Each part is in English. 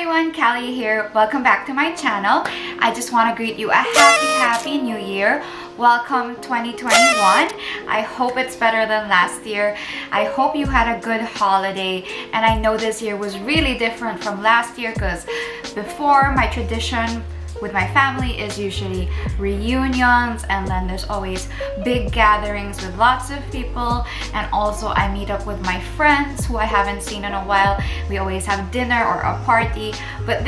everyone, Kally here. Welcome back to my channel. I just want to greet you a happy new year. Welcome 2021. I hope it's better than last year. I hope you had a good holiday, and I know this year was really different from last year because before, my tradition with my family is usually reunions, and then there's always big gatherings with lots of people, and also I meet up with my friends who I haven't seen in a while. We always have dinner or a party, but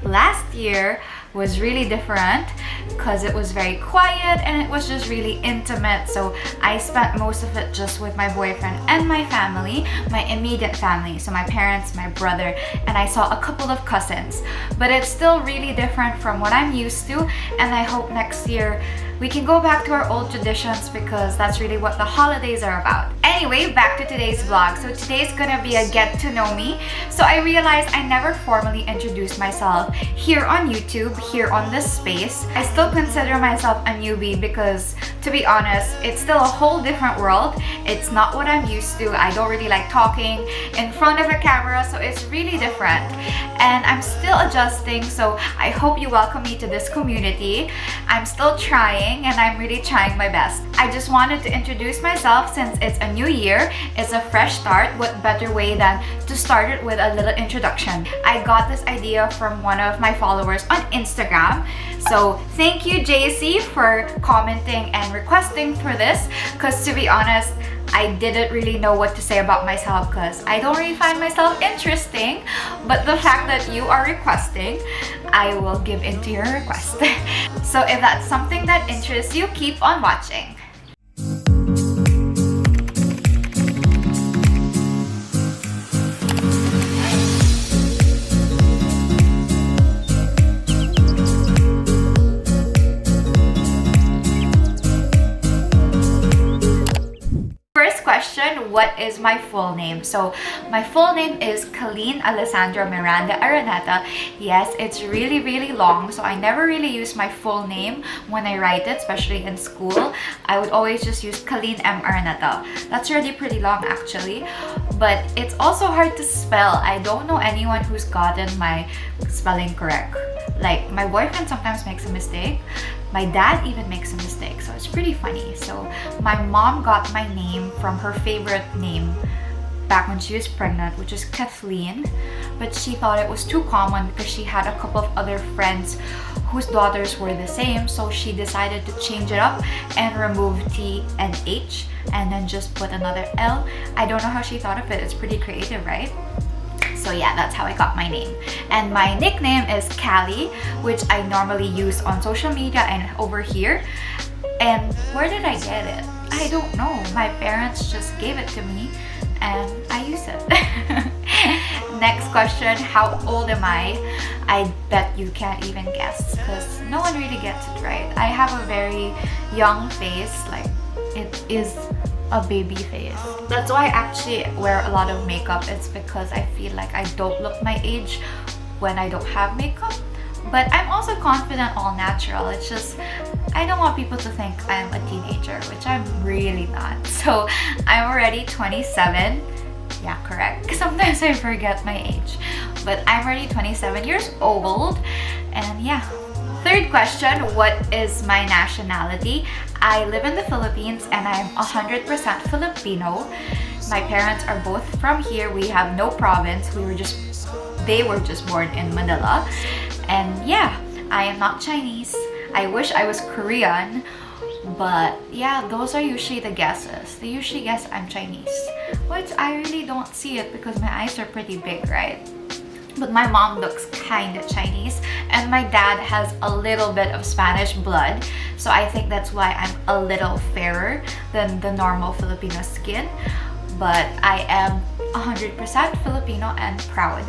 last year was really different because it was very quiet and it was just really intimate. So I spent most of it just with my boyfriend and my family, my immediate family, so my parents, my brother, and I saw a couple of cousins. But it's still really different from what I'm used to, and I hope next year we can go back to our old traditions because that's really what the holidays are about. Anyway, back to today's vlog. So today's gonna be a get to know me. So I realized I never formally introduced myself here on YouTube, here on this space. I still consider myself a newbie because, to be honest, it's still a whole different world. It's not what I'm used to. I don't really like talking in front of a camera, so it's really different. And I'm still adjusting, so I hope you welcome me to this community. I'm still trying, and I'm really trying my best. I just wanted to introduce myself since it's a new year, it's a fresh start. What better way than to start it with a little introduction? I got this idea from one of my followers on Instagram. So thank you, JC, for commenting and requesting for this, because to be honest, I didn't really know what to say about myself because I don't really find myself interesting, but the fact that you are requesting, I will give in to your request. So if that's something that interests you, keep on watching. Question, what is my full name? So my full name is Kally Araneta. Yes, it's really long, so I never really use my full name when I write it, especially in school. I would always just use Kally Araneta. That's already pretty long actually, but it's also hard to spell. I don't know anyone who's gotten my spelling correct. Like, my boyfriend sometimes makes a mistake. My dad even makes a mistake, so it's pretty funny. So my mom got my name from her favorite name back when she was pregnant, which is Kathleen, but she thought it was too common because she had a couple of other friends whose daughters were the same, so she decided to change it up and remove T and H and then just put another L. I don't know how she thought of it. It's pretty creative, right? So yeah, that's how I got my name. And my nickname is Kally, which I normally use on social media and over here. And where did I get it? I don't know. My parents just gave it to me and I use it. Next question, how old am I? I bet you can't even guess because no one really gets it right. I have a very young face, like it is a baby face. That's why I actually wear a lot of makeup. It's because I feel like I don't look my age when I don't have makeup. But I'm also confident all natural. It's just I don't want people to think I'm a teenager, which I'm really not. So I'm already 27. Yeah, correct. Sometimes I forget my age. But I'm already 27 years old. And yeah. Third question, what is my nationality? I live in the Philippines and I'm 100% Filipino. My parents are both from here. We have no province. They were just born in Manila. And yeah, I am not Chinese. I wish I was Korean, but yeah, those are usually the guesses. They usually guess I'm Chinese, which I really don't see it because my eyes are pretty big, right? But my mom looks kind of Chinese and my dad has a little bit of Spanish blood, so I think that's why I'm a little fairer than the normal Filipino skin. But I am 100% Filipino and proud.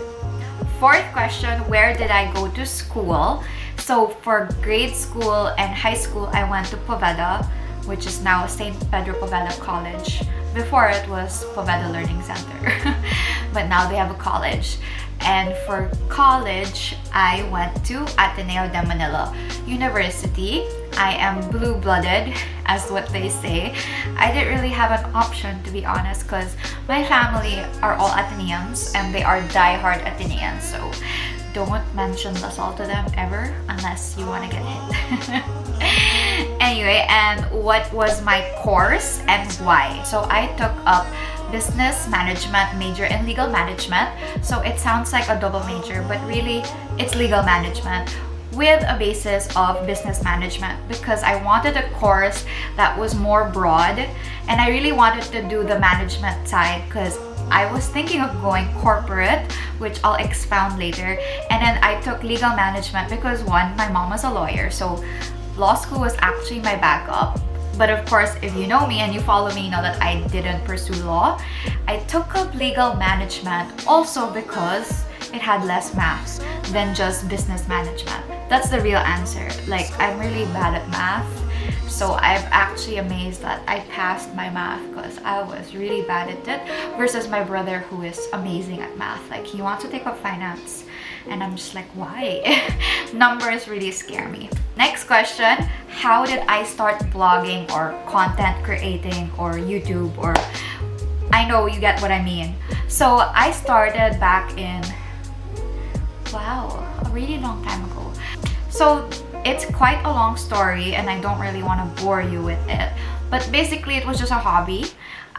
Fourth question, where did I go to school? So for grade school and high school, I went to Poveda, which is now St. Pedro Poveda College. Before it was Poveda Learning Center, but now they have a college. And for college, I went to Ateneo de Manila University. I am blue-blooded, as what they say. I didn't really have an option, to be honest, because my family are all Ateneans and they are die-hard Ateneans. So don't mention Lasal to them ever unless you want to get hit. Anyway, and what was my course and why? So I took up business management, major in legal management. So it sounds like a double major, but really it's legal management with a basis of business management, because I wanted a course that was more broad, and I really wanted to do the management side because I was thinking of going corporate, which I'll expound later. And then I took legal management because one, my mom was a lawyer, so law school was actually my backup. But of course, if you know me and you follow me, you know that I didn't pursue law. I took up legal management also because it had less maths than just business management. That's the real answer. Like, I'm really bad at math. So I'm actually amazed that I passed my math because I was really bad at it versus my brother who is amazing at math. Like, he wants to take up finance and I'm just like, why? Numbers really scare me. Next question, how did I start blogging or content creating or YouTube, or I know you get what I mean. So I started back in, wow, a really long time ago. So it's quite a long story and I don't really want to bore you with it. But basically it was just a hobby.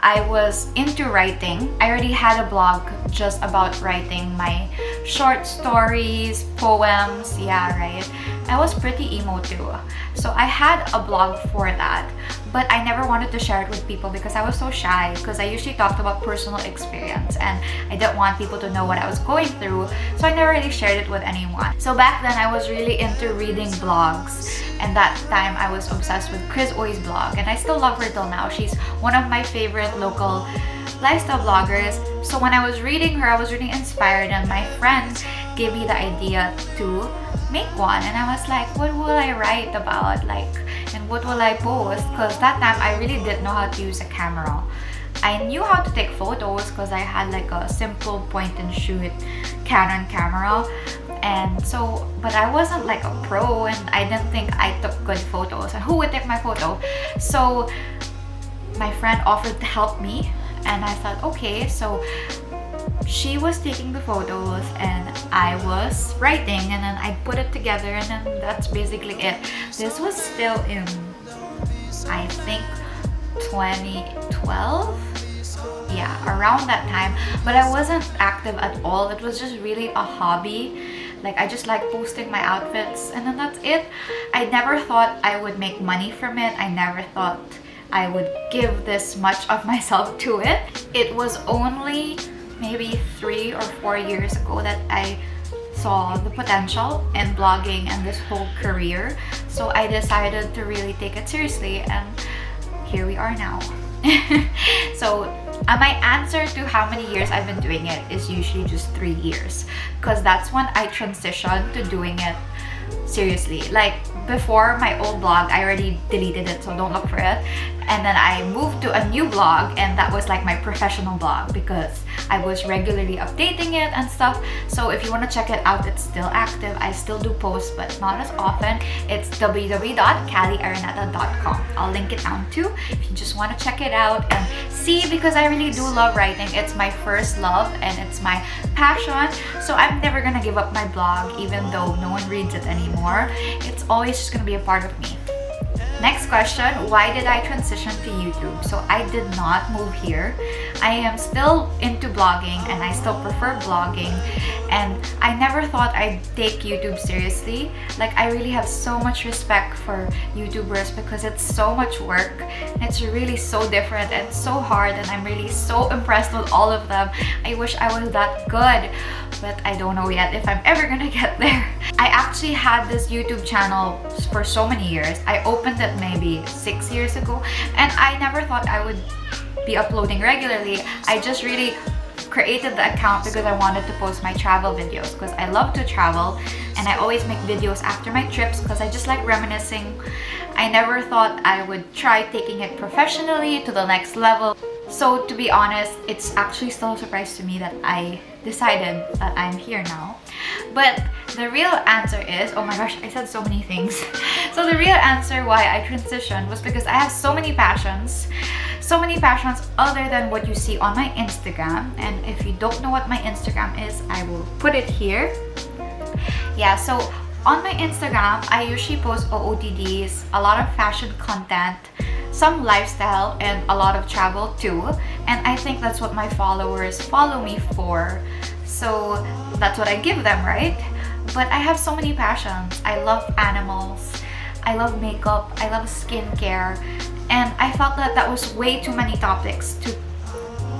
I was into writing. I already had a blog just about writing my short stories, poems, yeah, right? I was pretty emo too. So I had a blog for that, but I never wanted to share it with people because I was so shy, because I usually talked about personal experience and I didn't want people to know what I was going through, so I never really shared it with anyone. So back then I was really into reading blogs, and that time I was obsessed with Chris Oy's blog, and I still love her till now. She's one of my favorite local lifestyle bloggers. So when I was reading her, I was really inspired, and my friend gave me the idea to make one, and I was like, what will I write about, like, and what will I post? Because that time I really didn't know how to use a camera. I knew how to take photos because I had like a simple point and shoot Canon camera, and so, but I wasn't like a pro and I didn't think I took good photos, and who would take my photo? So my friend offered to help me, and I thought, okay. So she was taking the photos and I was writing, and then I put it together, and then that's basically it. This was still in, I think, 2012, yeah, around that time. But I wasn't active at all. It was just really a hobby. Like, I just like posting my outfits, and then that's it. I never thought I would make money from it. I never thought I would give this much of myself to it. It was only maybe 3 or 4 years ago that I saw the potential in blogging and this whole career. So I decided to really take it seriously, and here we are now. So my answer to how many years I've been doing it is usually just 3 years, because that's when I transitioned to doing it seriously. Like, before my old blog, I already deleted it, so don't look for it. And then I moved to a new blog, and that was like my professional blog because I was regularly updating it and stuff. So if you want to check it out, it's still active. I still do posts, but not as often. It's www.kallyaraneta.com. I'll link it down too if you just want to check it out and see, because I really do love writing. It's my first love and it's my passion. So I'm never gonna give up my blog even though no one reads it anymore. It's always just gonna be a part of me. Next question, why did I transition to YouTube? So I did not move here. I am still into blogging and I still prefer blogging, and I never thought I'd take YouTube seriously. Like, I really have so much respect for YouTubers because it's so much work. It's really so different and so hard, and I'm really so impressed with all of them. I wish I was that good, but I don't know yet if I'm ever gonna get there. I actually had this YouTube channel for so many years. I opened it maybe 6 years ago, and I never thought I would be uploading regularly. I just really created the account because I wanted to post my travel videos, because I love to travel and I always make videos after my trips because I just like reminiscing. I never thought I would try taking it professionally to the next level. So to be honest, it's actually still a surprise to me that I decided that I'm here now. But the real answer is, oh my gosh, I said so many things. So the real answer why I transitioned was because I have so many passions other than what you see on my Instagram. And if you don't know what my Instagram is, I will put it here. Yeah, so on my Instagram, I usually post OOTDs, a lot of fashion content, some lifestyle, and a lot of travel too. And I think that's what my followers follow me for. So that's what I give them, right? But I have so many passions. I love animals, I love makeup, I love skincare, and I felt that that was way too many topics to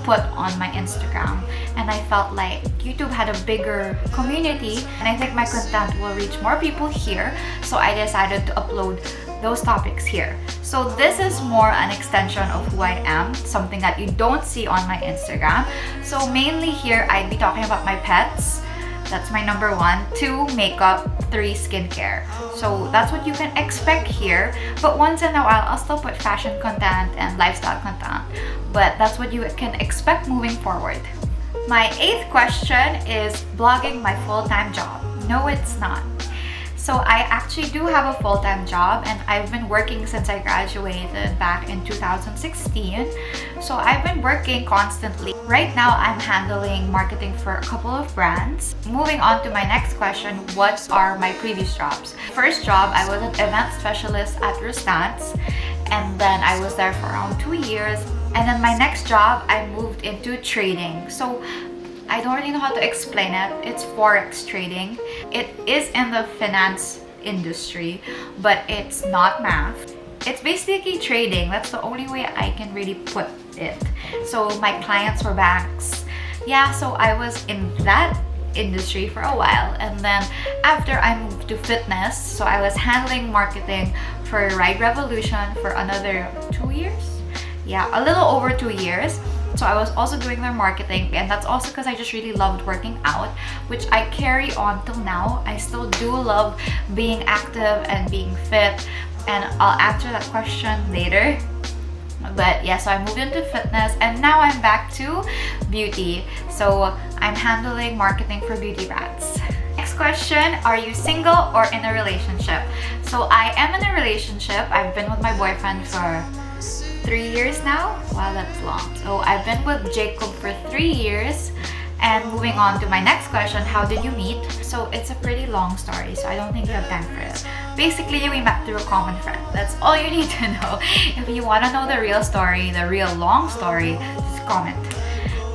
put on my Instagram, and I felt like YouTube had a bigger community and I think my content will reach more people here, so I decided to upload those topics here. So this is more an extension of who I am, something that you don't see on my Instagram. So mainly here I'd be talking about my pets. That's my number 1. 2, makeup. 3, skincare. So that's what you can expect here. But once in a while, I'll still put fashion content and lifestyle content. But that's what you can expect moving forward. My 8th question is blogging my full-time job. No, it's not. So I actually do have a full-time job and I've been working since I graduated back in 2016. So I've been working constantly. Right now, I'm handling marketing for a couple of brands. Moving on to my next question, what are my previous jobs? First job, I was an event specialist at Rustance, and then I was there for around 2 years. And then my next job, I moved into trading. So I don't really know how to explain it. It's forex trading. It is in the finance industry, but it's not math. It's basically trading. That's the only way I can really put it. So my clients were banks. Yeah, so I was in that industry for a while, and then after I moved to fitness, so I was handling marketing for Ride Revolution for another 2 years. Yeah, a little over 2 years. So I was also doing their marketing, and that's also because I just really loved working out, which I carry on till now. I still do love being active and being fit, and I'll answer that question later. But yeah, so I moved into fitness and now I'm back to beauty. So I'm handling marketing for beauty brands. Next question, are you single or in a relationship? So I am in a relationship. I've been with my boyfriend for 3 years now. Wow, that's long. So I've been with Jacob for 3 years. And moving on to my next question, how did you meet? So it's a pretty long story, so I don't think you have time for it. Basically, we met through a common friend. That's all you need to know. If you want to know the real story, the real long story, just comment.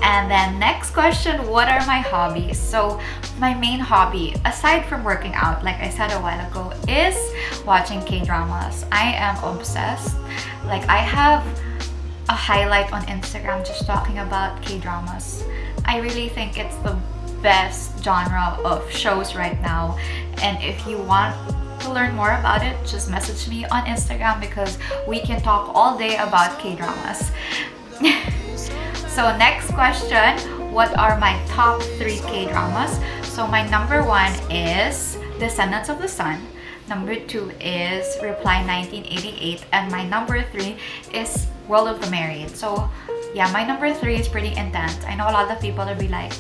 And then next question, what are my hobbies? So my main hobby, aside from working out, like I said a while ago, is watching K-dramas. I am obsessed. Like I have a highlight on Instagram just talking about K-dramas. I really think it's the best genre of shows right now. And if you want to learn more about it, just message me on Instagram because we can talk all day about K-dramas. So next question, what are my top 3 K-dramas? So my number 1 is Descendants of the Sun. Number 2 is Reply 1988. And my number 3 is World of the Married. So yeah, my number 3 is pretty intense. I know a lot of people will be like,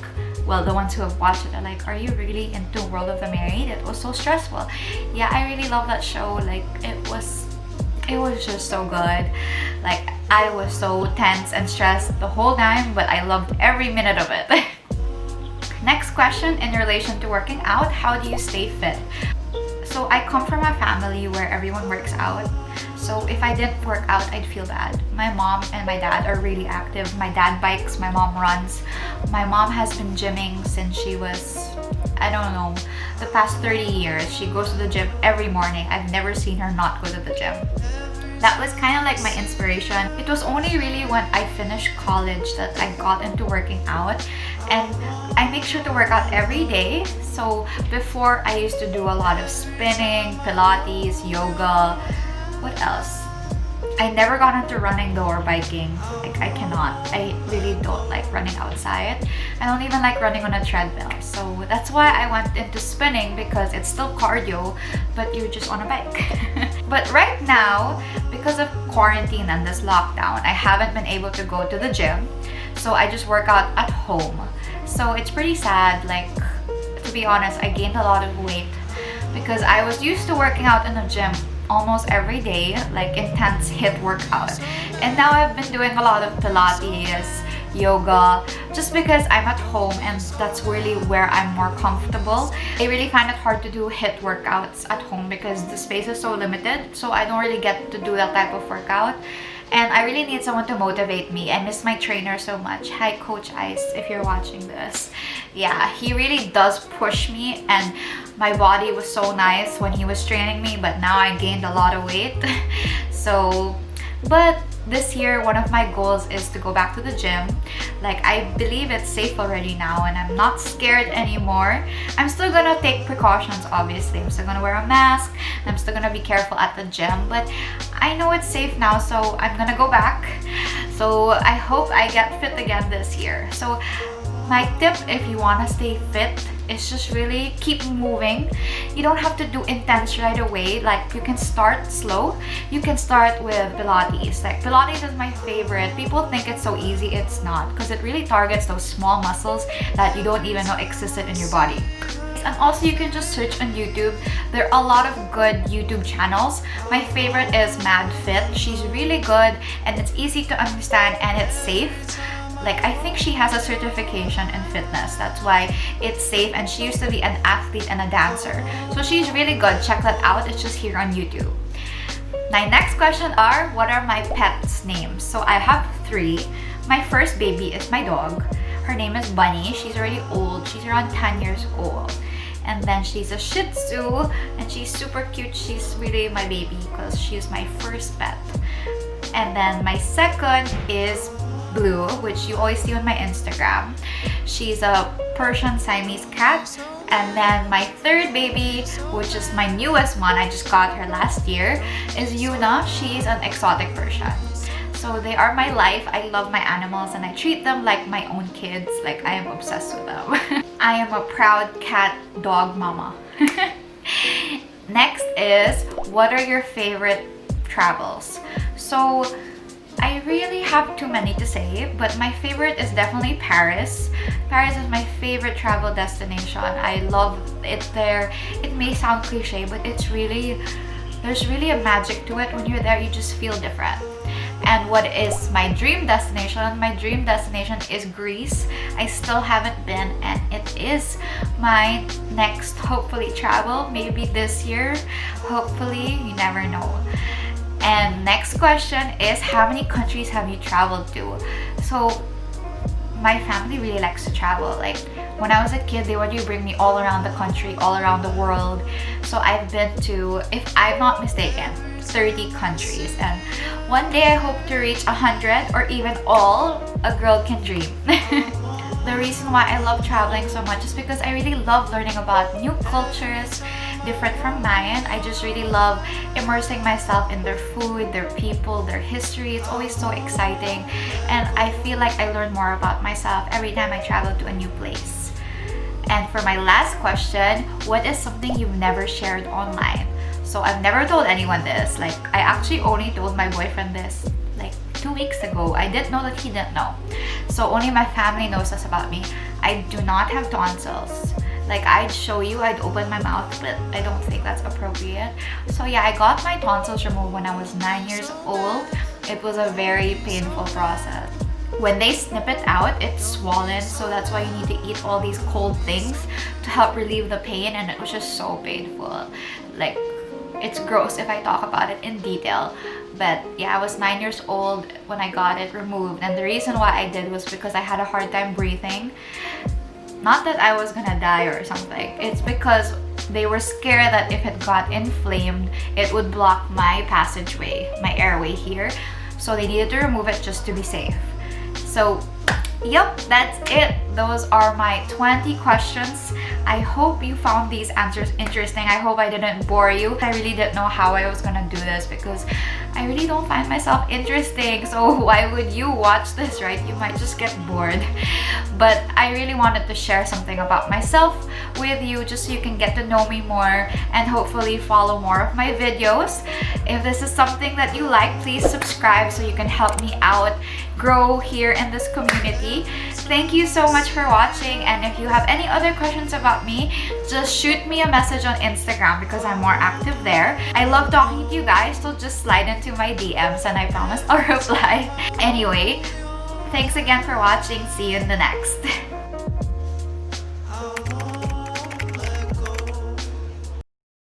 well, the ones who have watched it are like, are you really into World of the Married? It was so stressful. Yeah, I really love that show. Like it was just so good. Like I was so tense and stressed the whole time, but I loved every minute of it. Next question, in relation to working out, how do you stay fit? So I come from a family where everyone works out. So if I didn't work out, I'd feel bad. My mom and my dad are really active. My dad bikes, my mom runs. My mom has been gymming since she was, I don't know, the past 30 years. She goes to the gym every morning. I've never seen her not go to the gym. That was kind of like my inspiration. It was only really when I finished college that I got into working out, and I make sure to work out every day. So before, I used to do a lot of spinning, Pilates, yoga. What else? I never got into running though or biking. Like I cannot. I really don't like running outside. I don't even like running on a treadmill. So that's why I went into spinning, because it's still cardio, but you're just on a bike. But right now, because of quarantine and this lockdown, I haven't been able to go to the gym. So I just work out at home. So it's pretty sad. Like, to be honest, I gained a lot of weight because I was used to working out in the gym almost every day, like intense HIIT workout, and now I've been doing a lot of Pilates, yoga, just because I'm at home and that's really where I'm more comfortable. I really find it hard to do HIIT workouts at home because the space is so limited, so I don't really get to do that type of workout. And I really need someone to motivate me. I miss my trainer so much. Hi, Coach Ice, if you're watching this. Yeah, he really does push me, and my body was so nice when he was training me, but now I gained a lot of weight. So, but this year, one of my goals is to go back to the gym. Like, I believe it's safe already now and I'm not scared anymore. I'm still gonna take precautions, obviously. I'm still gonna wear a mask. I'm still gonna be careful at the gym, but I know it's safe now, so I'm gonna go back. So I hope I get fit again this year. So my tip, if you wanna stay fit, is just really keep moving. You don't have to do intense right away. Like, you can start slow. You can start with Pilates. Like, Pilates is my favorite. People think it's so easy. It's not, because it really targets those small muscles that you don't even know existed in your body. And also, you can just search on YouTube. There are a lot of good YouTube channels. My favorite is Mad Fit. She's really good and it's easy to understand and it's safe. Like, I think she has a certification in fitness. That's why it's safe, and she used to be an athlete and a dancer. So she's really good. Check that out. It's just here on YouTube. My next question are, what are my pets' names? So I have 3. My first baby is my dog. Her name is Bunny. She's already old. She's around 10 years old. And then she's a Shih Tzu, and she's super cute. She's really my baby because she's my first pet. And then my second is Blue, which you always see on my Instagram. She's a Persian Siamese cat. And then my third baby, which is my newest one, I just got her last year, is Yuna. She's an exotic Persian. So they are my life. I love my animals and I treat them like my own kids. Like, I am obsessed with them. I am a proud cat dog mama. Next is, what are your favorite travels? So I really have too many to say, but my favorite is definitely Paris. Paris is my favorite travel destination. I love it there. It may sound cliche, but it's really, there's really a magic to it. When you're there, you just feel different. And what is my dream destination? My dream destination is Greece. I still haven't been, and it is my next, hopefully, travel. Maybe this year. Hopefully, you never know. And next question is, how many countries have you traveled to? So my family really likes to travel. Like, when I was a kid, they would bring me all around the country, all around the world. So I've been to, if I'm not mistaken, 30 countries. And one day I hope to reach 100 or even all a girl can dream. The reason why I love traveling so much is because I really love learning about new cultures, different from mine. I just really love immersing myself in their food, their people, their history. It's always so exciting, and I feel like I learn more about myself every time I travel to a new place. And for my last question, what is something you've never shared online? So I've never told anyone this. Like, I actually only told my boyfriend this like 2 weeks ago. I didn't know that he didn't know. So only my family knows this about me. I do not have tonsils. Like, I'd show you, I'd open my mouth, but I don't think that's appropriate. So yeah, I got my tonsils removed when I was 9 years old. It was a very painful process. When they snip it out, it's swollen, so that's why you need to eat all these cold things to help relieve the pain, and it was just so painful. Like, it's gross if I talk about it in detail. But yeah, I was 9 years old when I got it removed, and the reason why I did was because I had a hard time breathing. Not that I was gonna die or something. It's because they were scared that if it got inflamed, it would block my passageway, my airway here. So they needed to remove it just to be safe. So Yep, that's it. Those are my 20 questions. I hope you found these answers interesting. I hope I didn't bore you. I really didn't know how I was gonna do this because I really don't find myself interesting. So why would you watch this, right? You might just get bored. But I really wanted to share something about myself with you just so you can get to know me more and hopefully follow more of my videos. If this is something that you like, please subscribe so you can help me out grow here in this community. Thank you so much for watching, and if you have any other questions about me, just shoot me a message on Instagram because I'm more active there. I love talking to you guys, so just slide into my DMs and I promise I'll reply. Anyway, thanks again for watching. See you in the next.